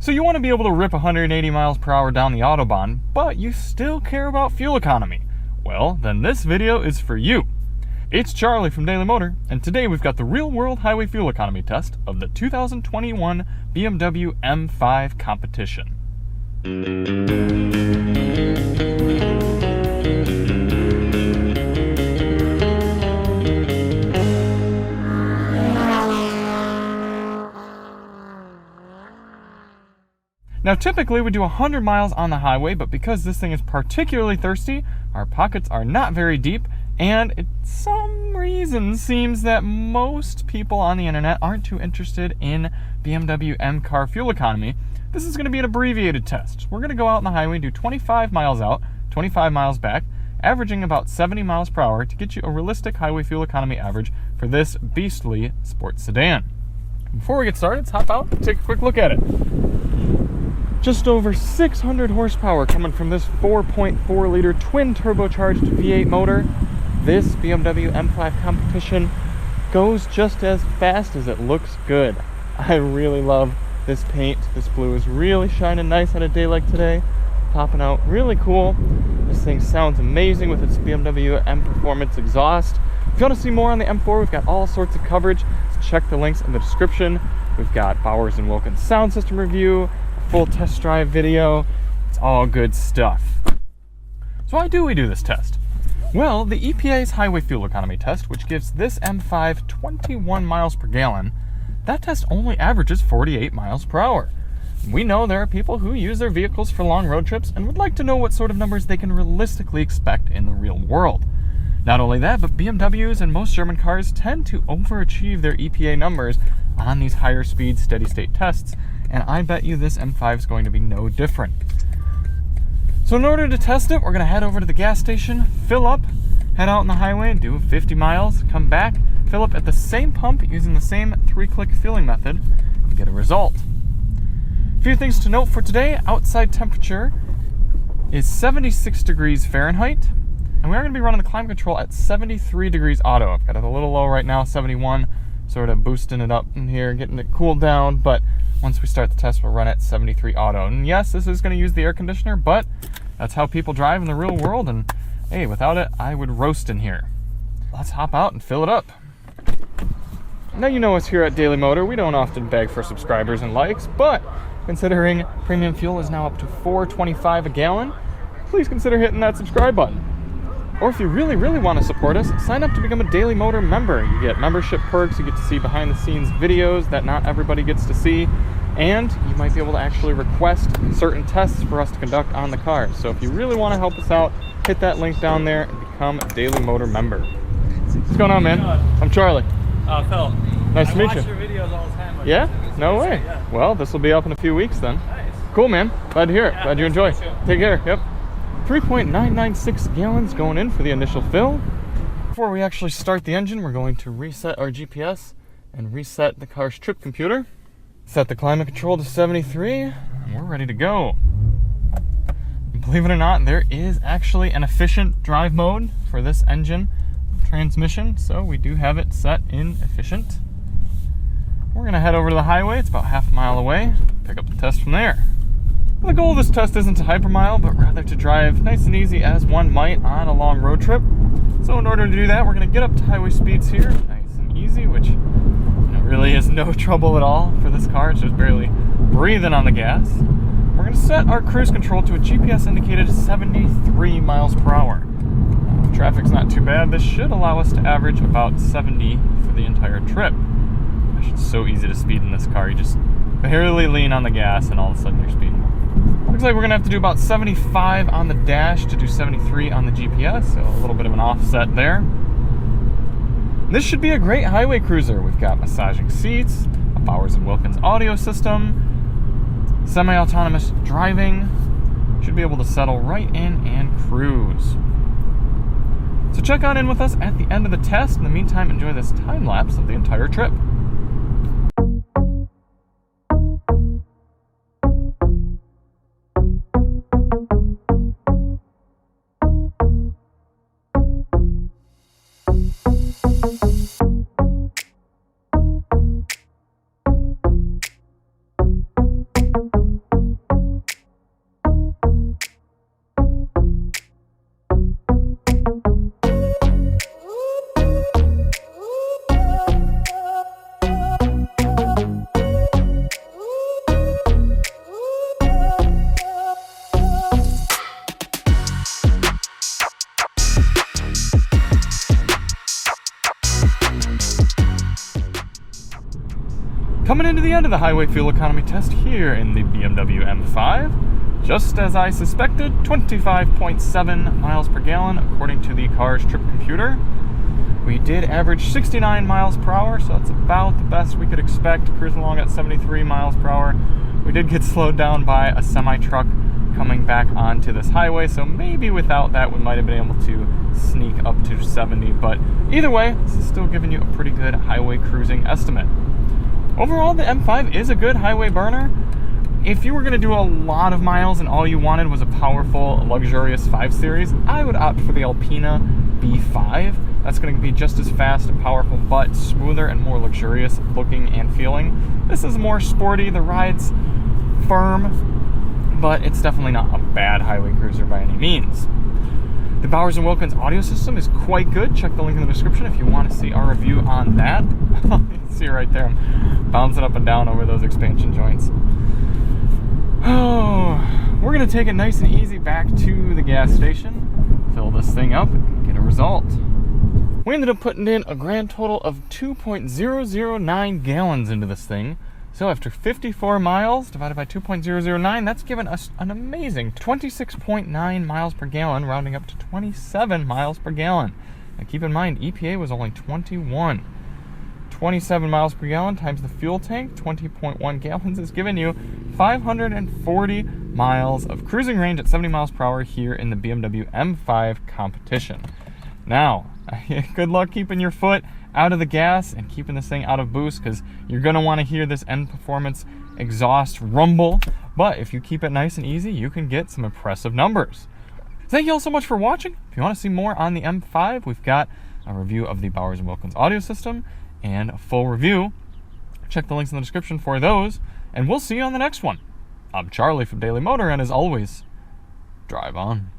So you want to be able to rip 180 miles per hour down the Autobahn, but you still care about fuel economy. Well, then this video is for you. It's Charlie from Daily Motor, and today we've got the real-world highway fuel economy test of the 2021 BMW M5 competition. Now typically we do 100 miles on the highway, but because this thing is particularly thirsty, our pockets are not very deep, and it some reason seems that most people on the internet aren't too interested in BMW M car fuel economy. This is going to be an abbreviated test. We're going to go out on the highway and do 25 miles out, 25 miles back, averaging about 70 miles per hour to get you a realistic highway fuel economy average for this beastly sports sedan. Before we get started, let's hop out and take a quick look at it. Just over 600 horsepower coming from this 4.4 liter twin turbocharged V8 motor. This BMW M5 competition goes just as fast as it looks good. I really love this paint. This blue is really shining nice on a day like today. Popping out really cool. This thing sounds amazing with its BMW M Performance exhaust. If you want to see more on the M4, we've got all sorts of coverage. So check the links in the description. We've got Bowers & Wilkins sound system review, full test drive video. It's all good stuff. So why do we do this test? Well, the EPA's highway fuel economy test, which gives this M5 21 miles per gallon, that test only averages 48 miles per hour. We know there are people who use their vehicles for long road trips and would like to know what sort of numbers they can realistically expect in the real world. Not only that, but BMWs and most German cars tend to overachieve their EPA numbers on these higher speed steady state tests, and I bet you this M5 is going to be no different. So in order to test it, we're going to head over to the gas station, fill up, head out on the highway and do 50 miles, come back, fill up at the same pump using the same 3-click filling method, and get a result. A few things to note for today: outside temperature is 76 degrees Fahrenheit, and we are going to be running the climate control at 73 degrees auto. I've got it a little low right now, 71, sort of boosting it up in here, getting it cooled down, but once we start the test, we'll run at 73 auto. And yes, this is going to use the air conditioner, but that's how people drive in the real world, and hey, without it, I would roast in here. Let's hop out and fill it up. Now you know us here at Daily Motor, we don't often beg for subscribers and likes, but considering premium fuel is now up to $4.25 a gallon, please consider hitting that subscribe button. Or if you really want to support us, sign up to become a Daily Motor member. You get membership perks, you get to see behind the scenes videos that not everybody gets to see, and you might be able to actually request certain tests for us to conduct on the car. So if you really want to help us out, hit that link down there and become a Daily Motor member. What's going on, man? I'm Charlie. Phil. Nice to meet you. I watch your videos all the time. Yeah? No way. Yeah. Well, this will be up in a few weeks then. Nice. Cool, man. Glad to hear it. Yeah, Glad you enjoy. Take care. Yep. 3.996 gallons going in for the initial fill. Before we actually start the engine, we're going to reset our GPS and reset the car's trip computer. Set the climate control to 73, and we're ready to go. And believe it or not, there is actually an efficient drive mode for this engine transmission, so we do have it set in efficient. We're going to head over to the highway. It's about half a mile away. Pick up the test from there. The goal of this test isn't to hypermile, but rather to drive nice and easy as one might on a long road trip. So in order to do that, we're going to get up to highway speeds here, nice and easy, which really is no trouble at all for this car. It's just barely breathing on the gas. We're going to set our cruise control to a GPS indicated 73 miles per hour. If traffic's not too bad, this should allow us to average about 70 for the entire trip. It's so easy to speed in this car. You just barely lean on the gas and all of a sudden you're speeding. Looks like we're going to have to do about 75 on the dash to do 73 on the GPS, so a little bit of an offset there. This should be a great highway cruiser. We've got massaging seats, a Bowers & Wilkins audio system, semi-autonomous driving. Should be able to settle right in and cruise. So check on in with us at the end of the test. In the meantime, enjoy this time lapse of the entire trip. Coming into the end of the highway fuel economy test here in the BMW M5, just as I suspected, 25.7 miles per gallon according to the car's trip computer. We did average 69 miles per hour, so that's about the best we could expect, cruising along at 73 miles per hour. We did get slowed down by a semi-truck coming back onto this highway, so maybe without that we might have been able to sneak up to 70, but either way, this is still giving you a pretty good highway cruising estimate. Overall, the M5 is a good highway burner. If you were going to do a lot of miles and all you wanted was a powerful, luxurious 5 Series, I would opt for the Alpina B5. That's going to be just as fast and powerful, but smoother and more luxurious looking and feeling. This is more sporty, the ride's firm, but it's definitely not a bad highway cruiser by any means. The Bowers & Wilkins audio system is quite good. Check the link in the description if you want to see our review on that. You can see right there, I'm bouncing up and down over those expansion joints. Oh, we're going to take it nice and easy back to the gas station, fill this thing up, and get a result. We ended up putting in a grand total of 2.009 gallons into this thing. So after 54 miles divided by 2.009, that's given us an amazing 26.9 miles per gallon, rounding up to 27 miles per gallon. Now keep in mind, EPA was only 21. 27 miles per gallon times the fuel tank, 20.1 gallons, is giving you 540 miles of cruising range at 70 miles per hour here in the BMW M5 competition. Now, good luck keeping your foot out of the gas and keeping this thing out of boost, because you're going to want to hear this end performance exhaust rumble. But if you keep it nice and easy, you can get some impressive numbers. Thank you all so much for watching. If you want to see more on the M5, we've got a review of the Bowers & Wilkins audio system and a full review. Check the links in the description for those, and we'll see you on the next one. I'm Charlie from Daily Motor, and as always, drive on.